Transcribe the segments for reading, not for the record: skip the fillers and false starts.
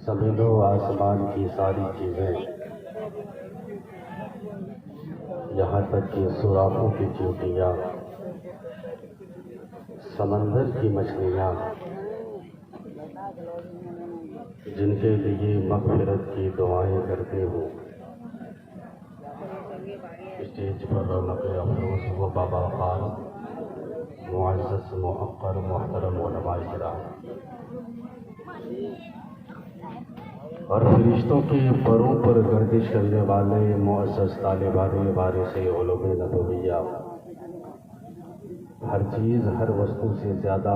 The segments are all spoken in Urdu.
زمین و آسمان کی ساری چیزیں، یہاں تک کہ سوراخوں کی چیوٹیاں، سمندر کی مچھلیاں، جن کے لیے مغفرت کی دعائیں کرتے ہوں، اسٹیج پر رونق افروز و بابا خان، معزز موقر محترم علماء کرام اور فرشتوں کے پروں پر گردش کرنے والے معزز طالبان وارث علوم نبویہ، ہر چیز ہر وستو سے زیادہ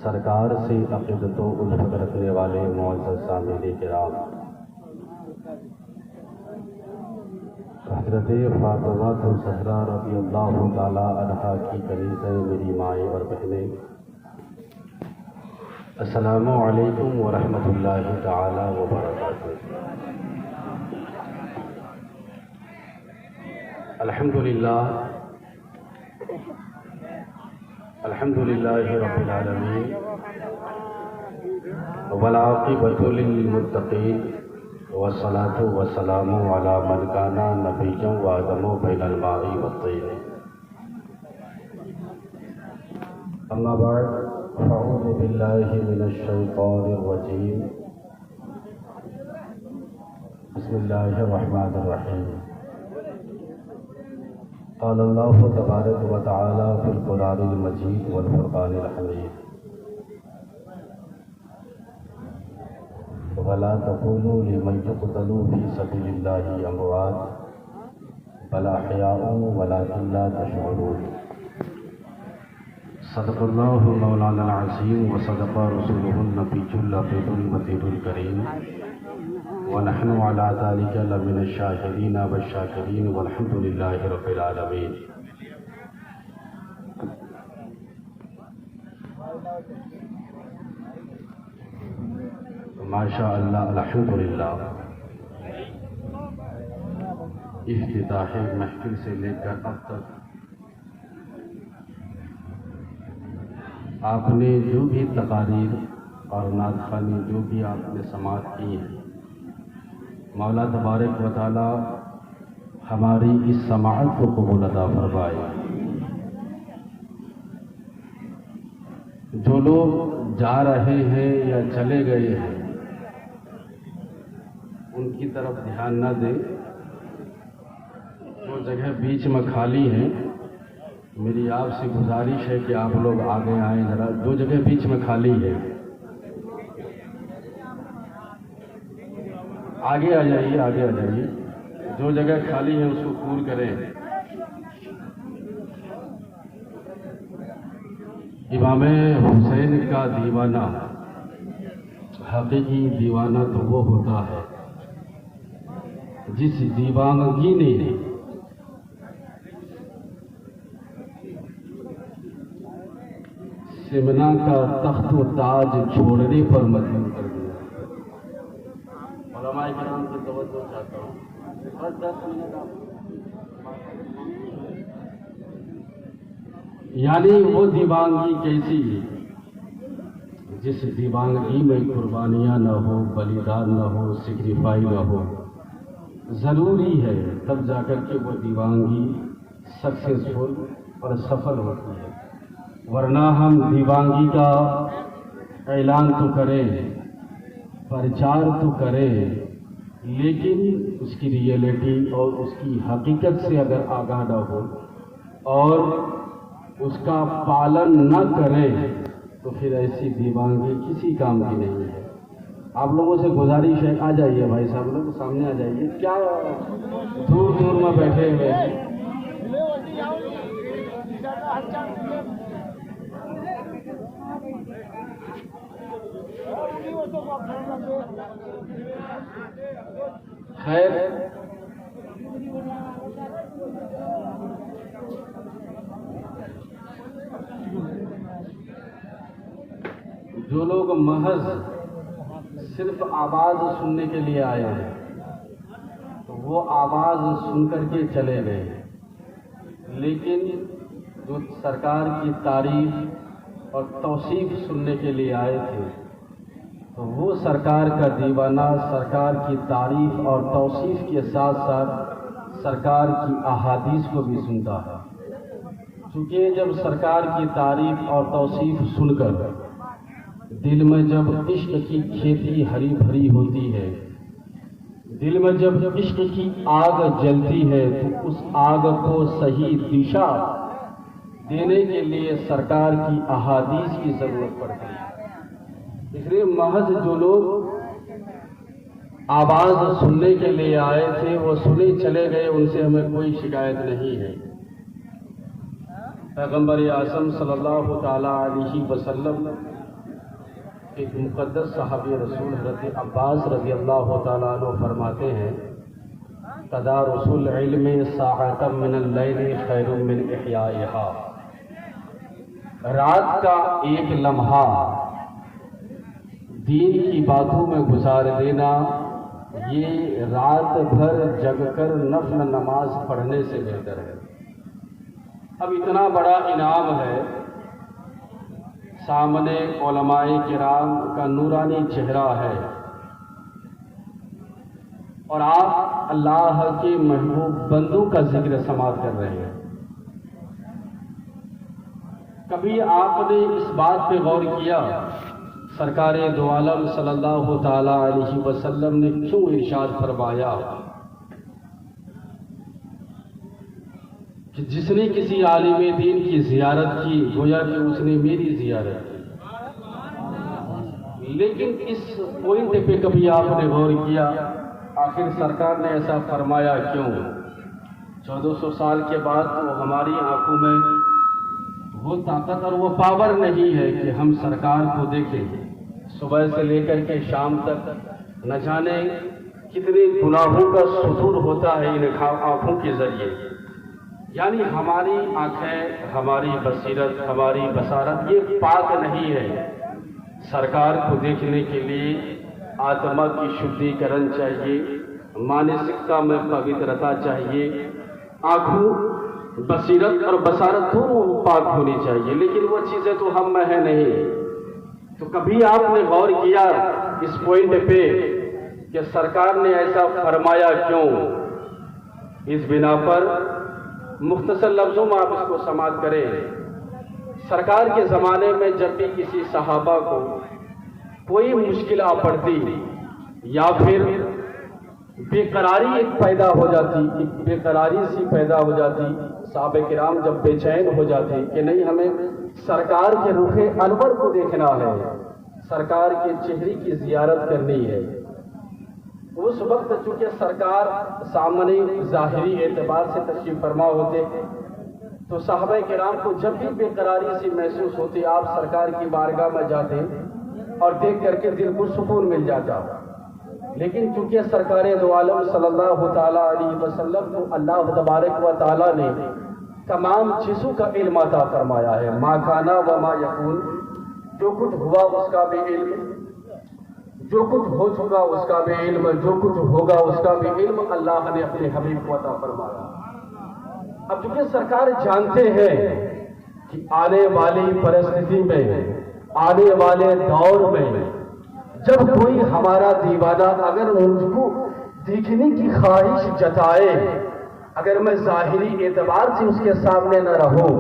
سرکار سے عقیدت و الفت رکھنے والے معزز سامعین کرام، حضرت فاطمہ الزہرا رضی اللہ تعالی عنہا کی کنیزیں، میری مائیں اور بہنیں، السلام علیکم ورحمۃ اللہ تعالی وبرکاتہ۔ الحمدللہ رب العالمین والعاقبۃ للمتقین والصلاة والسلام علی من کان نبیا وآدم بین الماء والطین، اما بعد فاعوذ باللہ من الشیطان الرجیم، بسم اللہ الرحمن الرحیم۔ قال اللہ تبارک و تعالی فی القرآن المجید والفرقان الحمید، ولا تقولوا لمن يقتل في سبيل الله اموات بل احياء ولكن لا تشعرون۔ صدق اللہ مولانا العظیم وصدق رسولہ النبی الامین المجید الکریم، ونحن على ذلك لمن الشاہدین والشاکرین والحمد للہ رب العالمین۔ ماشاء اللہ، الحمدللہ، افتتاح محفل سے لے کر اب تک آپ نے جو بھی تقاریر اور نعت خوانی جو بھی آپ نے سماعت کی ہیں، مولا تبارک و تعالی ہماری اس سماعت کو قبول عطا فرمائے۔ جو لوگ جا رہے ہیں یا چلے گئے ہیں ان کی طرف دھیان نہ دیں، جو جگہ بیچ میں خالی ہیں میری آپ سے گزارش ہے کہ آپ لوگ آگے آئیں، ذرا جو جگہ بیچ میں خالی ہے آگے آ جائیے، آگے آ جائیے، جو جگہ خالی ہے اس کو پور کریں۔ امام حسین کا دیوانہ، حقیقی دیوانہ تو وہ ہوتا ہے جس دیوانگی نے سمنا کا تخت و تاج چھوڑنے پر مجبور کر دیا۔ علماء کرام کی توجہ چاہتا ہوں، یعنی وہ دیوانگی کیسی ہے جس دیوانگی میں قربانیاں نہ ہو، بلیدان نہ ہو، سیکریفائی نہ ہو۔ ضروری ہے تب جا کر کے وہ دیوانگی سکسیسفل اور سفل ہوتی ہے، ورنہ ہم دیوانگی کا اعلان تو کریں، پرچار تو کریں، لیکن اس کی ریئلٹی اور اس کی حقیقت سے اگر آگاہ نہ ہو اور اس کا پالن نہ کریں تو پھر ایسی دیوانگی کسی کام کی نہیں ہے۔ آپ لوگوں سے گزارش ہے، آ جائیے بھائی صاحب لوگ سامنے آ جائیے، کیا دور دور میں بیٹھے ہوئے ہیں؟ خیر، جو لوگ محض صرف آواز سننے کے لیے آئے ہیں تو وہ آواز سن کر کے چلے گئے، لیکن جو سرکار کی تعریف اور توصیف سننے کے لیے آئے تھے، تو وہ سرکار کا دیوانہ سرکار کی تعریف اور توصیف کے ساتھ ساتھ سرکار کی احادیث کو بھی سنتا ہے، چونکہ جب سرکار کی تعریف اور توصیف سن کر دل میں جب عشق کی کھیتی ہری بھری ہوتی ہے، دل میں جب عشق کی آگ جلتی ہے، تو اس آگ کو صحیح دشا دینے کے لیے سرکار کی احادیث کی ضرورت پڑتی ہے۔ اس لیے محض جو لوگ آواز سننے کے لیے آئے تھے وہ سنے چلے گئے، ان سے ہمیں کوئی شکایت نہیں ہے۔ پیغمبر اعظم صلی اللہ تعالیٰ علیہ وسلم ایک مقدس صحابی رسول حضرت عباس رضی اللہ تعالیٰ عنہ فرماتے ہیں، تدارس العلم ساعۃ من اللیل خیر من احیائها، رات کا ایک لمحہ دین کی باتوں میں گزار دینا، یہ رات بھر جگ کر نفل نماز پڑھنے سے بہتر ہے۔ اب اتنا بڑا انعام ہے، سامنے علماء کرام کا نورانی چہرہ ہے، اور آپ اللہ کے محبوب بندوں کا ذکر سماعت کر رہے ہیں۔ کبھی آپ نے اس بات پہ غور کیا سرکار دو عالم صلی اللہ تعالی علیہ وسلم نے کیوں ارشاد فرمایا کہ جس نے کسی عالم دین کی زیارت کی گویا کہ اس نے میری زیارت کی؟ لیکن اس پوائنٹ پہ کبھی آپ نے غور کیا آخر سرکار نے ایسا فرمایا کیوں؟ 1400 سال کے بعد تو ہماری آنکھوں میں وہ طاقت اور وہ پاور نہیں ہے کہ ہم سرکار کو دیکھیں، صبح سے لے کر کے شام تک نہ جانے کتنے گناہوں کا صدور ہوتا ہے ان آنکھوں کے ذریعے۔ یعنی ہماری آنکھیں، ہماری بصیرت، ہماری بصارت یہ پاک نہیں ہے۔ سرکار کو دیکھنے کے لیے آتما کی شدھی کرن چاہیے، مانسکتا میں پوترتا چاہیے، آنکھوں، بصیرت اور بصارت دونوں پاک ہونی چاہیے، لیکن وہ چیزیں تو ہم میں ہے نہیں۔ تو کبھی آپ نے غور کیا اس پوائنٹ پہ کہ سرکار نے ایسا فرمایا کیوں؟ اس بنا پر مختصر لفظوں میں آپ اس کو سماعت کریں۔ سرکار کے زمانے میں جب بھی کسی صحابہ کو کوئی مشکل آ پڑتی یا پھر بے قراری ایک پیدا ہو جاتی، ایک بے قراری سی پیدا ہو جاتی، صحابہ کرام جب بے چین ہو جاتے کہ نہیں ہمیں سرکار کے رخ انور کو دیکھنا ہے، سرکار کے چہرے کی زیارت کرنی ہے۔ اس وقت چونکہ سرکار سامنے ظاہری اعتبار سے تشریف فرما ہوتے تو صحابہ کرام کو جب بھی بے قراری سی محسوس ہوتی آپ سرکار کی بارگاہ میں جاتے اور دیکھ کر کے دل کو سکون مل جاتا۔ لیکن چونکہ سرکار دو عالم صلی اللہ تعالیٰ علیہ وسلم کو اللہ تبارک و تعالیٰ نے تمام چیزوں کا علم عطا فرمایا ہے، ما کانا و ما یکون، جو کچھ ہوا اس کا بھی علم، جو کچھ ہو چکا اس کا بھی علم، جو کچھ ہوگا اس کا بھی علم اللہ نے اپنے حبیب کو عطا فرمایا۔ اب چونکہ سرکار جانتے ہیں کہ آنے والی پرستتی میں، آنے والے دور میں جب کوئی ہمارا دیوانہ اگر مجھ کو دیکھنے کی خواہش جتائے، اگر میں ظاہری اعتبار سے اس کے سامنے نہ رہوں،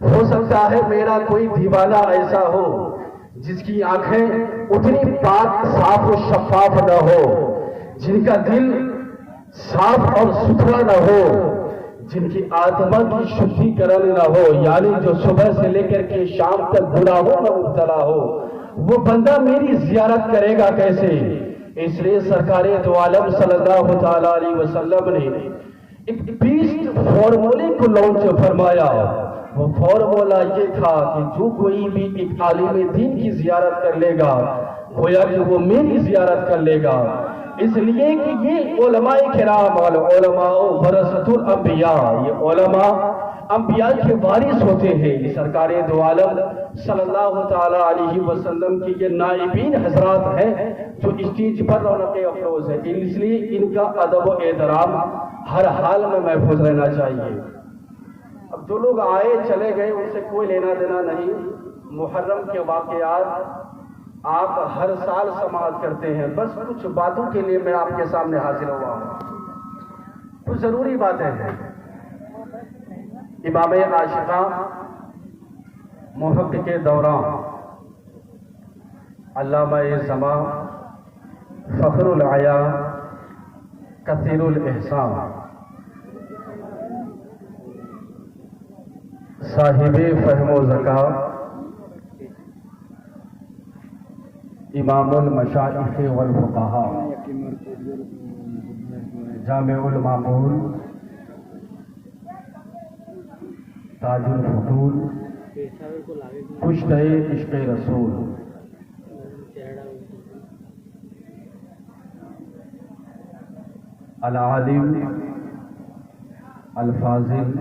ہو سکتا ہے میرا کوئی دیوانہ ایسا ہو جس کی آنکھیں اتنی پاک صاف و شفاف نہ ہو، جن کا دل صاف اور ستھرا نہ ہو، جن کی آتما کی شدھی کرن نہ ہو، یعنی جو صبح سے لے کر کے شام تک گناہوں میں مبتلا ہو، وہ بندہ میری زیارت کرے گا کیسے؟ اس لیے سرکار دو عالم صلی اللہ تعالیٰ علیہ وسلم نے ایک بیسٹ فارمولے کو لانچ فرمایا۔ وہ فارمولا یہ تھا کہ جو کوئی بھی ایک عالم دین کی زیارت کر لے گا گویا کہ وہ میری زیارت کر لے گا، اس لیے کہ یہ علماء کرام علماء ورثۃ الانبیاء، یہ علماء انبیاء کے وارث ہوتے ہیں۔ سرکار دو عالم صلی اللہ تعالیٰ علیہ وسلم کی یہ نائبین حضرات ہیں جو اسٹیج پر رونق افروز ہے، اس لیے ان کا ادب و احترام ہر حال میں محفوظ رہنا چاہیے۔ اب جو لوگ آئے چلے گئے ان سے کوئی لینا دینا نہیں، محرم کے واقعات آپ ہر سال سماعت کرتے ہیں، بس کچھ باتوں کے لیے میں آپ کے سامنے حاضر ہوا ہوں. کچھ ضروری باتیں ہیں. امام عاشقاں محقق کے دوران علامہ زمان فخر العیاں کثیر الاحسان صاحب فہم و ذکا امام المشائخ والفقہاء جامع المعمول تاج الفتول کشتہ عشق رسول العالم الفاضل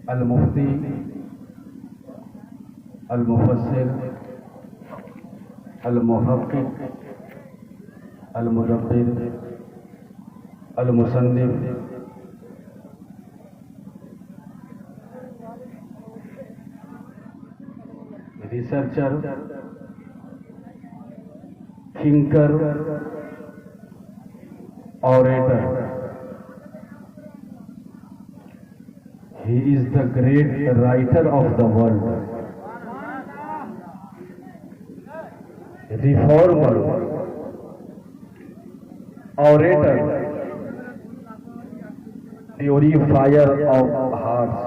المفتی المفسر المحقق المدبر المصنف researcher thinker orator. He is the great writer of the world, reformer, orator, purifier of hearts.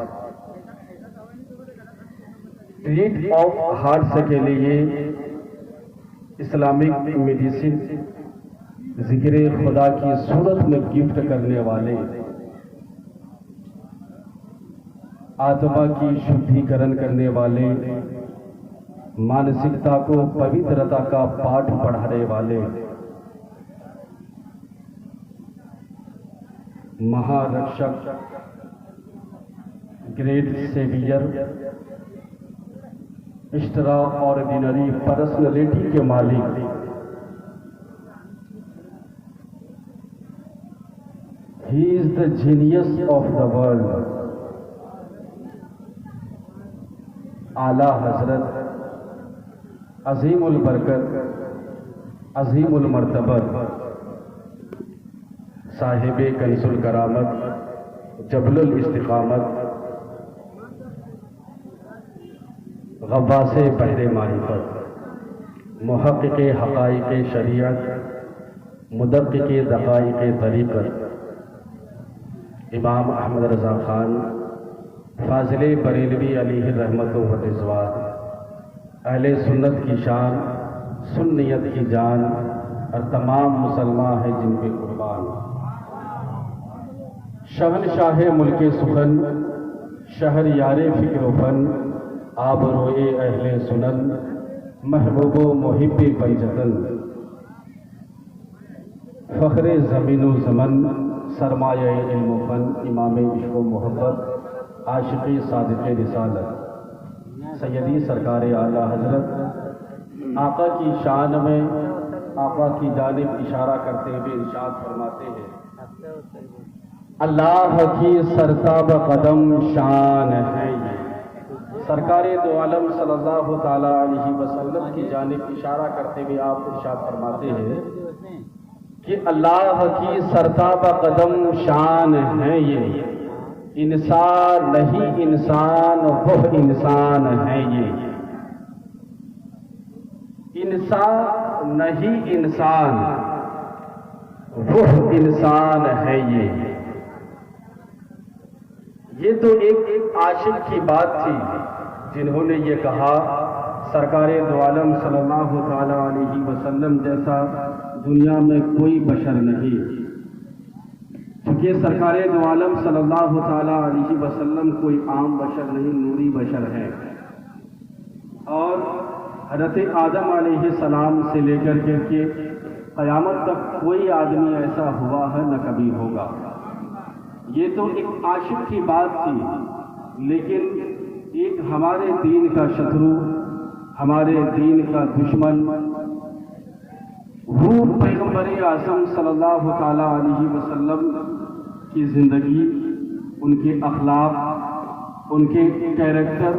Trait of hearts کے لیے اسلامک میڈیسن ذکر خدا کی صورت میں گفٹ کرنے والے، آتما کی شدھیکرن کرنے والے، مانسکتا کو پوترتا کا پاٹھ پڑھانے والے، مہارکشک، great saviour, extraordinary personality کے مالک، He is the genius of the world. اعلیٰ حضرت عظیم البرکت عظیم المرتبت صاحب کنز الکرامت جبل الاستقامت غواص بحر معرفت محقق حقائق شریعت مدقق دقائق طریقت امام احمد رضا خان فاضل بریلوی علیہ رحمت و رضوان، اہل سنت کی شان، سنیت کی جان، اور تمام مسلمان ہیں جن کے قربان. شہنشاہ ملک سخن، شہر یار فکر و فن، آب روئے اہل سنن، محبوب و محب پنجتن، فخر زمین و زمن، سرمایہ علم و فن، امام عشق و محبت، عاشقی صادق رسالت، سیدی سرکار اعلیٰ حضرت آقا کی شان میں آقا کی جانب اشارہ کرتے ہوئے ارشاد فرماتے ہیں، اللہ کی سرتاب قدم شان ہے یہ. سرکار دو عالم صلی اللہ تعالی علیہ وسلم کی جانب اشارہ کرتے ہوئے آپ ارشاد فرماتے ہیں کہ اللہ کی سرتاب قدم شان ہے یہ، انسان نہیں انسان وہ انسان ہے یہ، انسان نہیں انسان وہ انسان ہے یہ. یہ تو ایک عاشق کی بات تھی جنہوں نے یہ کہا سرکار دو عالم صلی اللہ تعالی علیہ وسلم جیسا دنیا میں کوئی بشر نہیں، کیونکہ سرکار دو عالم صلی اللہ تعالی علیہ وسلم کوئی عام بشر نہیں، نوری بشر ہے. اور حضرت آدم علیہ السلام سے لے کر کے قیامت تک کوئی آدمی ایسا ہوا ہے نہ کبھی ہوگا. یہ تو ایک عاشق کی بات تھی، لیکن ایک ہمارے دین کا شترو، ہمارے دین کا دشمن، وہ پیغمبر اعظم صلی اللہ تعالی علیہ وسلم کی زندگی، ان کے اخلاق، ان کے character,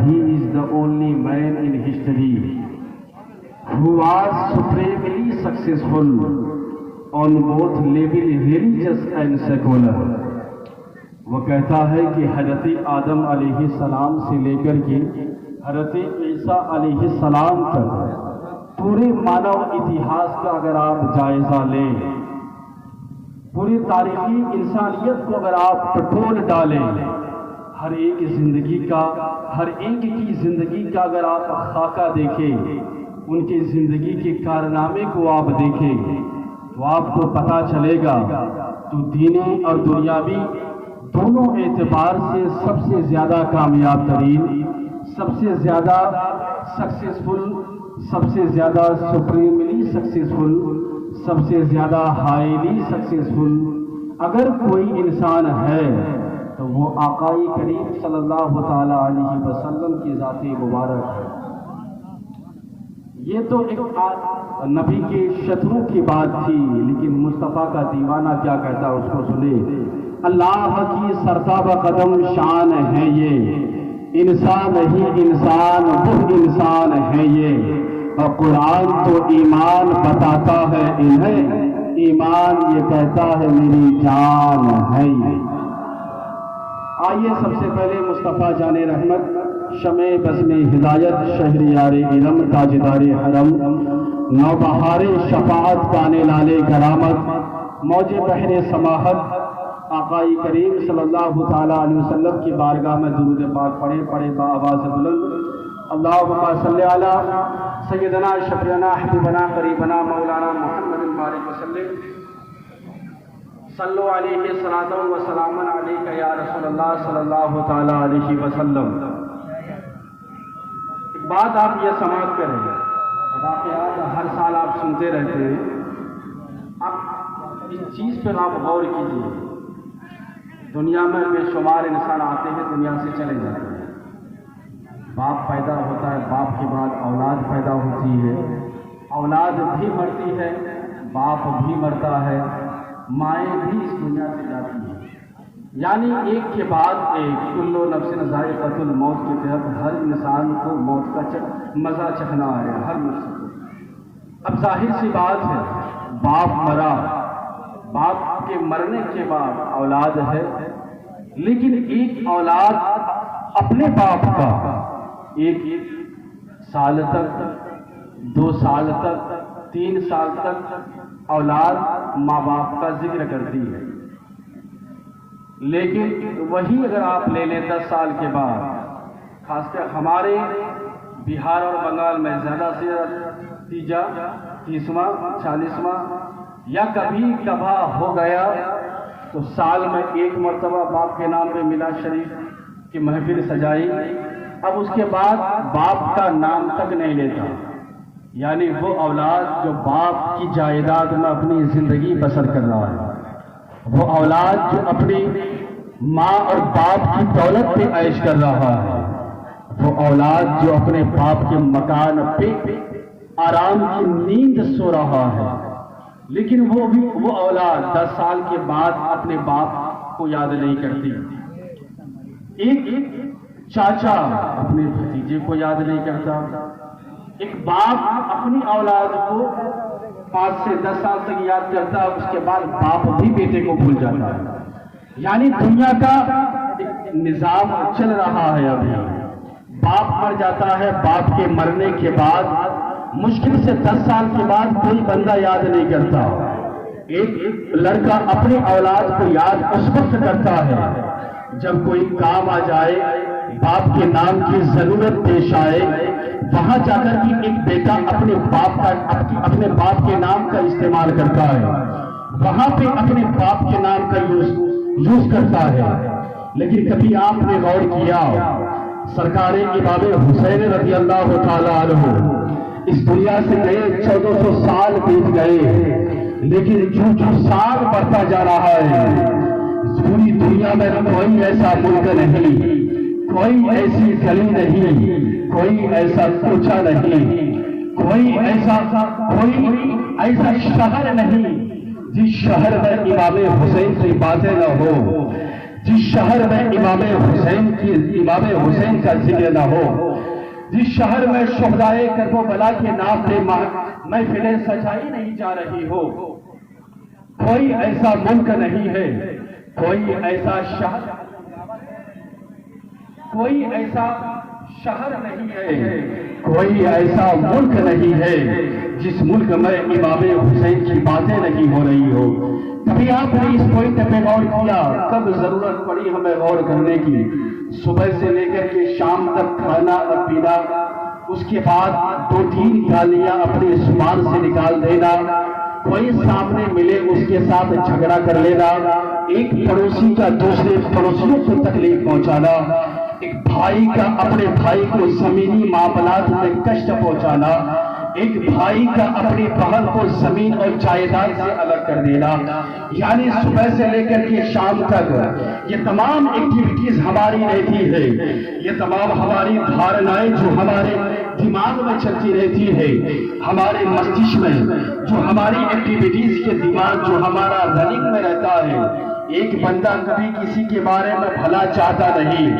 he is the only man in history who was supremely successful on both level religious and secular. وہ کہتا ہے کہ حضرت آدم علیہ السلام سے لے کر کے حضرت عیسیٰ علیہ السلام تک پورے مانو اتہاس کا اگر آپ جائزہ لیں، پوری تاریخی انسانیت کو اگر آپ ٹٹول ڈالیں، ہر ایک زندگی کا، ہر ایک کی زندگی کا اگر آپ خاکہ دیکھیں، ان کی زندگی کے کارنامے کو آپ دیکھیں تو آپ کو پتہ چلے گا تو دینی اور دنیاوی دونوں اعتبار سے سب سے زیادہ کامیاب ترین، سب سے زیادہ سکسیسفل، سب سے زیادہ سپریملی سکسیسفل، سب سے زیادہ ہائیلی سکسیسفل اگر کوئی انسان ہے تو وہ آقا کریم صلی اللہ تعالی علیہ وسلم کی ذات مبارک ہے۔ یہ تو ایک نبی کے شتروں کی بات تھی، لیکن مصطفیٰ کا دیوانہ کیا کہتا ہے اس کو سنیں۔ اللہ کی سرتاب قدم شان ہے یہ، انسان نہیں انسان وہ انسان ہے یہ، اور قرآن تو ایمان بتاتا ہے انہیں، ایمان یہ کہتا ہے میری جان ہے یہ۔ آئیے سب سے پہلے مصطفیٰ جان رحمت، شمع بزم ہدایت، شہریار علم، تاجدار حرم، نوبہار شفاعت، پانے لالے کرامت، موج بحر سماحت، آقا کریم صلی اللہ تعالیٰ علیہ وسلم کی بارگاہ میں درود پاک پڑھے با آواز بلند، اللہم صلی علی سیدنا شفیعنا حبیبنا قریبنا مولانا محمد بارک وسلم، صلو علیہ صلاۃ و سلام علیک یا رسول اللہ صلی اللہ تعالیٰ علیہ وسلم۔ ایک بات آپ یہ سماعت کریں، واقعات ہر سال آپ سنتے رہتے ہیں، اب اس چیز پر آپ غور کیجیے، دنیا میں بے شمار انسان آتے ہیں، دنیا سے چلے جاتے ہیں، باپ پیدا ہوتا ہے، باپ کے بعد اولاد پیدا ہوتی ہے، اولاد بھی مرتی ہے، باپ بھی مرتا ہے، مائیں بھی اس دنیا سے جاتی ہیں، یعنی ایک کے بعد ایک، کل نفس ذائقۃ الموت کے تحت ہر انسان کو موت کا مزہ چکھنا ہے، ہر نفس کو۔ اب ظاہر سی بات ہے، باپ مرا، باپ کے مرنے کے بعد اولاد ہے، لیکن ایک اولاد اپنے باپ کا ایک سال تک، 2 سال تک، 3 سال تک اولاد ماں باپ کا ذکر کرتی ہے، لیکن وہی اگر آپ لے لیں 10 سال کے بعد، خاص کر ہمارے بہار اور بنگال میں زیادہ سے زیادہ 30واں 40واں یا کبھی کبھا ہو گیا تو سال میں 1 مرتبہ باپ کے نام پہ میلاد شریف کی محفل سجائی، اب اس کے بعد باپ کا نام تک نہیں لیتا، یعنی وہ اولاد جو باپ کی جائیداد میں اپنی زندگی بسر کر رہا ہے، وہ اولاد جو اپنی ماں اور باپ کی دولت پہ عیش کر رہا ہے، وہ اولاد جو اپنے باپ کے مکان پہ آرام کی نیند سو رہا ہے، لیکن وہ اولاد 10 سال کے بعد اپنے باپ کو یاد نہیں کرتی، ایک چاچا اپنے بھتیجے کو یاد نہیں کرتا، ایک باپ اپنی اولاد کو 5 سے 10 سال تک یاد کرتا ہے، اس کے بعد باپ بھی بیٹے کو بھول جاتا ہے، یعنی دنیا کا ایک نظام چل رہا ہے۔ ابھی باپ مر جاتا ہے، باپ کے مرنے کے بعد مشکل سے 10 سال کے بعد کوئی بندہ یاد نہیں کرتا، ایک لڑکا اپنی اولاد کو یاد اس وقت کرتا ہے جب کوئی کام آ جائے، باپ کے نام کی ضرورت پیش آئے، وہاں جا کر کے ایک بیٹا اپنے باپ کے نام کا استعمال کرتا ہے، وہاں پہ اپنے باپ کے نام کا یوز کرتا ہے۔ لیکن کبھی آپ نے غور کیا، سرکار امام حسین رضی اللہ تعالی عنہ اس دنیا سے گئے، 1400 سال بیت گئے، لیکن جو سال بڑھتا جا رہا ہے، پوری دنیا میں کوئی ایسا ملک نہیں، کوئی ایسی گلی نہیں، کوئی ایسا کوچہ نہیں، کوئی ایسا شہر نہیں جس شہر میں امام حسین کی باتیں نہ ہو، جس شہر میں امام حسین کا ذکر نہ ہو، جس شہر میں شہدائے کرب و بلا کے نام پہ محفلیں سجائی نہیں جا رہی ہو۔ کوئی ایسا ملک نہیں ہے، کوئی ایسا شہر نہیں ہے، کوئی ایسا ملک نہیں ہے جس ملک میں امام حسین کی باتیں نہیں ہو رہی ہو۔ کبھی آپ نے اس پوائنٹ پہ غور کیا؟ کب ضرورت پڑی ہمیں غور کرنے کی؟ صبح سے لے کر کے شام تک کھانا اور پینا، اس کے بعد 2-3 گالیاں اپنی زبان سے نکال دینا، کوئی سامنے ملے اس کے ساتھ جھگڑا کر لینا، ایک پڑوسی کا دوسرے پڑوسیوں کو تکلیف پہنچانا، ایک بھائی کا اپنے بھائی کو زمینی معاملات میں کشٹ پہنچانا، ایک بھائی کا اپنی بہن کو زمین اور جائیداد سے الگ کر دینا، یعنی صبح سے لے کر کے شام تک یہ تمام ایکٹیویٹیز ہماری رہتی ہے، یہ تمام ہماری دھارنائیں جو ہمارے دماغ میں چلتی رہتی ہے، ہمارے مستشک میں جو ہماری ایکٹیویٹیز کے دماغ جو ہمارا رننگ میں رہتا ہے۔ ایک بندہ کبھی کسی کے بارے میں بھلا چاہتا نہیں،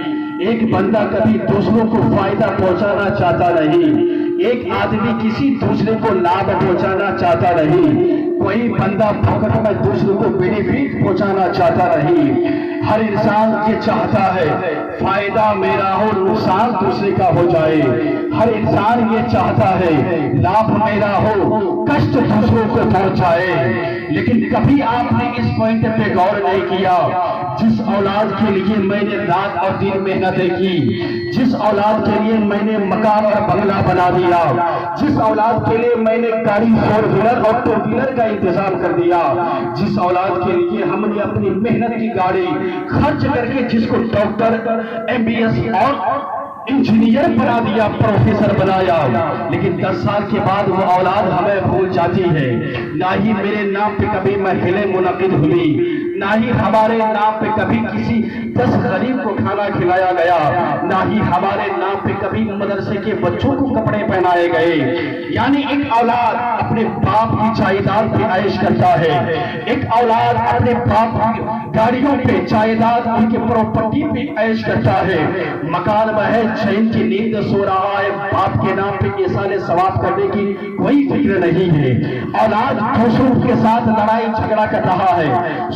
ایک بندہ کبھی دوسروں کو فائدہ پہنچانا چاہتا نہیں، ایک آدمی کسی دوسرے کو لابھ پہنچانا چاہتا نہیں، کوئی بندہ پاکٹ میں دوسروں کو بینیفٹ پہنچانا چاہتا نہیں۔ ہر انسان یہ چاہتا ہے فائدہ میرا ہو، نقصان دوسرے کا ہو جائے۔ ہر انسان یہ چاہتا ہے لابھ میرا ہو، کشٹ دوسروں کو پہنچائے۔ لیکن کبھی آپ نے اس پوائنٹ پہ غور نہیں کیا، جس اولاد کے لیے میں نے رات اور دن محنتیں کی، جس اولاد کے لیے میں نے مکان اور بنگلہ بنا دیا، جس اولاد کے لیے میں نے گاڑی 4 ویلر اور 2 ویلر کا انتظام کر دیا، جس اولاد کے لیے ہم نے اپنی محنت کی گاڑی خرچ کر کے جس کو ڈاکٹر، MBS اور انجینئر بنا دیا، پروفیسر بنایا، لیکن 10 سال کے بعد وہ اولاد ہمیں بھول جاتی ہے۔ نہ ہی میرے نام پہ کبھی محفلیں منعقد ہوئی، نہ ہی ہمارے نام پہ کبھی کسی 10 غریب کو کھانا کھلایا گیا، نہ ہی ہمارے نام پہ کبھی مدرسے کے بچوں کو کپڑے پہنائے گئے۔ یعنی ایک اولاد اپنے باپ کی جائیداد پہ عیش کرتا ہے، ایک اولاد اپنے باپ کی گاڑیوں پہ، جائیداد ان کے پراپرٹی پہ عیش کرتا ہے، مکان میں ہے، چین کی نیند سو رہا ہے، باپ کے نام پہ ایصال ثواب کرنے کی کوئی فکر نہیں ہے۔ اولاد دوسروں کے ساتھ لڑائی جھگڑا کر رہا ہے،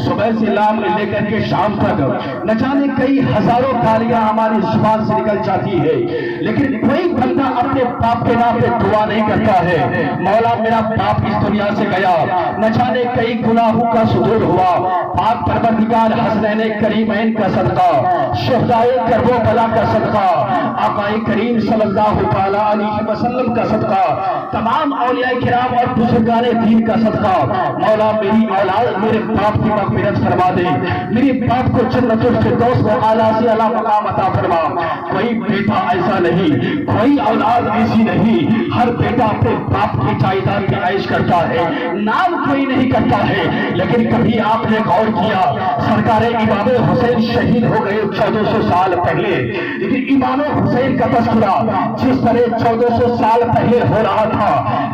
صبح سے لے کر کے شام تک نہ جانے کئی ہزاروں گالیاں ہماری زبان سے نکل جاتی ہے، لیکن کوئی بندہ اپنے باپ کے نام پہ دعا نہیں کرتا ہے، مولا میرا باپ اس دنیا سے گیا، نہ جانے کئی گناہوں کا صدور ہوا، پاک پروردگار حسنین کریمین کا صدقہ، شہدائے کرب و بلا کا صدقہ، آقا کریم صلی اللہ علیہ وسلم کا صدقہ، تمام اولیاء کرام اور بزرگان دین کا صدقہ، مولا میری اولاد میرے باپ کی مغفرت فرما دے، میرے باپ کو جنت الفردوس میں اعلیٰ سے اعلیٰ مقام عطا فرما۔ کوئی بیٹا ایسا نہیں، کوئی اولاد ایسی نہیں، ہر بیٹا اپنے باپ کی جائیداد پہ عیش کرتا ہے، نام کوئی نہیں کرتا ہے، لیکن کبھی آپ نے غور کیا سرکار امام حسین شہید ہو گئے 1400 سال پہلے، لیکن امام حسین کا تذکرہ جس طرح 1400 سال پہلے ہو رہا تھا،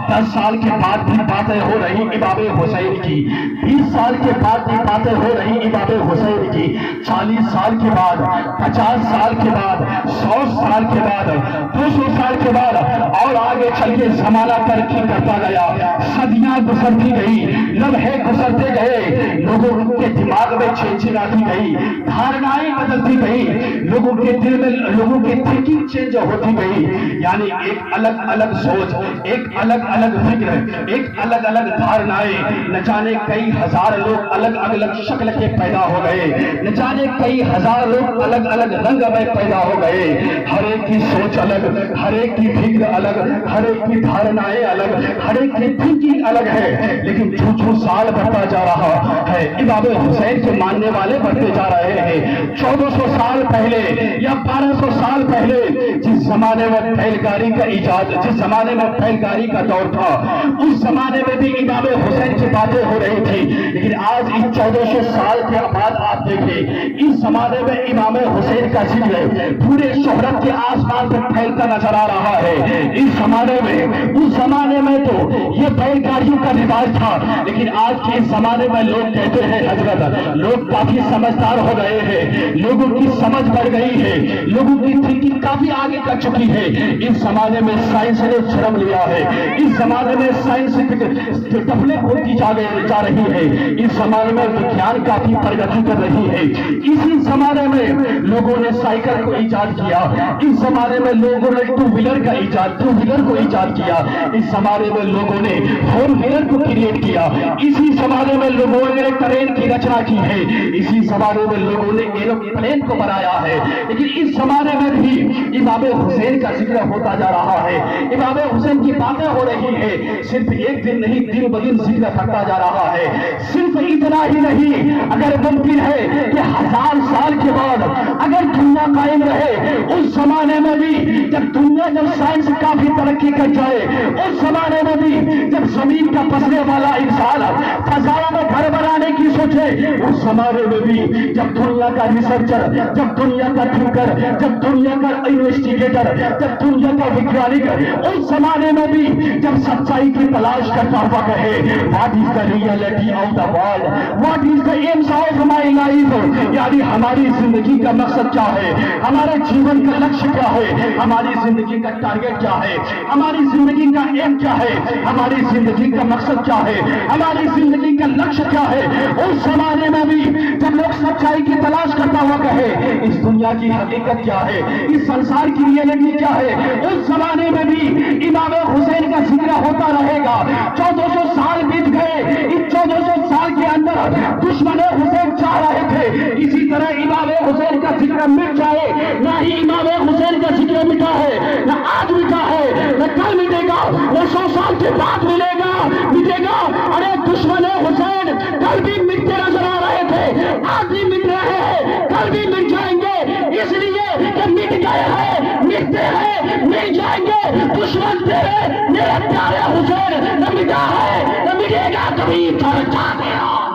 10 سال کے بعد بھی باتیں ہو رہی امام حسین کی، 20 سال کے بعد بھی باتیں ہو رہی امام حسین کی، 40 سال کے بعد، 50 سال کے بعد، 100 سال کے بعد، 200 سال کے بعد، اور آگے چل کے زمانہ ترقی کرتا گیا، صدیاں گزرتی گئی، لمحے گزرتے گئے، لوگوں کے دماغ میں چینجنگ آتی گئی، دھارنائیں بدلتی گئی، لوگوں کے دل میں لوگوں کی تھنکنگ چینج ہوتی گئی، یعنی ایک الگ الگ سوچ، ایک الگ الگ فکر، ایک الگ الگ دھارنائیں، نہ جانے کئی ہزار لوگ الگ الگ شکل کے پیدا ہو گئے، نہ جانے کئی ہزار لوگ الگ الگ رنگ میں پیدا ہو گئے، ہر ایک کی سوچ الگ، ہر ایک کی فکر الگ، ہر ایک کی دھارنائیں الگ، ہر ایک کی تھنکنگ الگ ہے، لیکن جو سال بڑھتا جا رہا ہے امام حسین کے ماننے والے بڑھتے جا رہے ہیں۔ 1400 سال پہلے یا 1200 سال پہلے جس زمانے میں بیل گاڑی کا ایجاد، جس زمانے میں بیل گاڑی کا دور تھا، اس زمانے میں بھی امام حسین کی باتیں ہو رہی تھی، لیکن آج اس 1400 سال کے بعد آپ دیکھیں اس زمانے میں امام حسین کا ذکر پورے شہرت کے آسمان پر پھیلتا نظر آ رہا ہے۔ اس زمانے میں، اس زمانے میں تو یہ بیل گاڑیوں کا رواج تھا، لیکن آج کے اس زمانے میں لوگ کہتے ہیں حضرت لوگ کافی سمجھدار ہو گئے ہیں، لوگوں کی سمجھ بڑھ گئی ہے، لوگوں کی تھنکنگ کافی آگے کر چکی ہے۔ اس زمانے میں سائنس نے جنم لیا ہے، اس زمانے میں سائنس ڈیولپ ہوتی جا رہی ہے، اس زمانے میں وگیان کافی پرگتی کر رہی ہے۔ اسی زمانے میں لوگوں نے سائیکل کو ایجاد کیا، اس زمانے میں لوگوں نے ٹو ویلر کو ایجاد کیا، اس زمانے میں لوگوں نے فور ویلر کو کریٹ کیا، اسی زمانے میں لوگوں نے ٹرین کی رچنا کی ہے، اسی زمانے میں لوگوں نے ایروپلین کو بنایا ہے، لیکن اس زمانے میں بھی امام حسین کا ذکر ہوتا جا رہا ہے، امام حسین کی باتیں ہو رہی ہے، صرف ایک دن نہیں دن بدن ذکر بڑھتا جا رہا ہے۔ صرف اتنا ہی نہیں، اگر ممکن ہے کہ 1000 سال کے بعد اگر دنیا قائم رہے، اس زمانے میں بھی جب سائنس کافی ترقی کر جائے، اس زمانے میں بھی جب زمین کا پسنے والا انسان فضاؤں میں گھر بنانے کی سوچے، اس زمانے میں بھی جب دنیا کا ریسرچر، جب دنیا کا تھنکر، جب دنیا کا انویسٹیگیٹر، جب دنیا کا وگیانک اس زمانے میں بھی جب سچائی کی تلاش کرتا ہوا کہے what is the reality of the world, what is the aims of my life, یعنی ہماری زندگی کا مقصد کیا ہے، ہمارے جیون کا لکشیہ کیا ہے، ہماری زندگی کا ٹارگیٹ کیا ہے، ہماری زندگی کا ایم کیا ہے، ہماری زندگی کا مقصد کیا ہے، ہماری زندگی کا لکشیہ کیا ہے، اس زمانے میں بھی جب لوگ سچائی کی تلاش کرتا ہوا کہے اس دنیا کی حقیقت کیا ہے، اس سنسار کی ریئلٹی کیا ہے، اس زمانے میں بھی امام حسین کا ذکر ہوتا رہے گا۔ 1400 سال بیت گئے، اس 1400 سال کے اندر دشمن حسین چاہ رہے تھے اسی طرح امام حسین کا ذکر مٹ جائے، نہ ہی امام حسین کا ذکر مٹا ہے، نہ آج مٹا ہے، نہ کل مٹے گا، نہ 100 سال کے بعد مٹے گا۔ ارے دشمن حسین کل بھی مٹتے نظر آ رہے تھے، آج بھی مٹ رہے ہیں، کل بھی مٹ جائیں گے، اس لیے کہ مٹ گئے ہیں، مٹتے ہیں، مٹ جائیں گے۔ دشمن تیرے میرے پیارے حسین نہ مٹا ہے، نہ مٹے گا کبھی، چاہتے ہو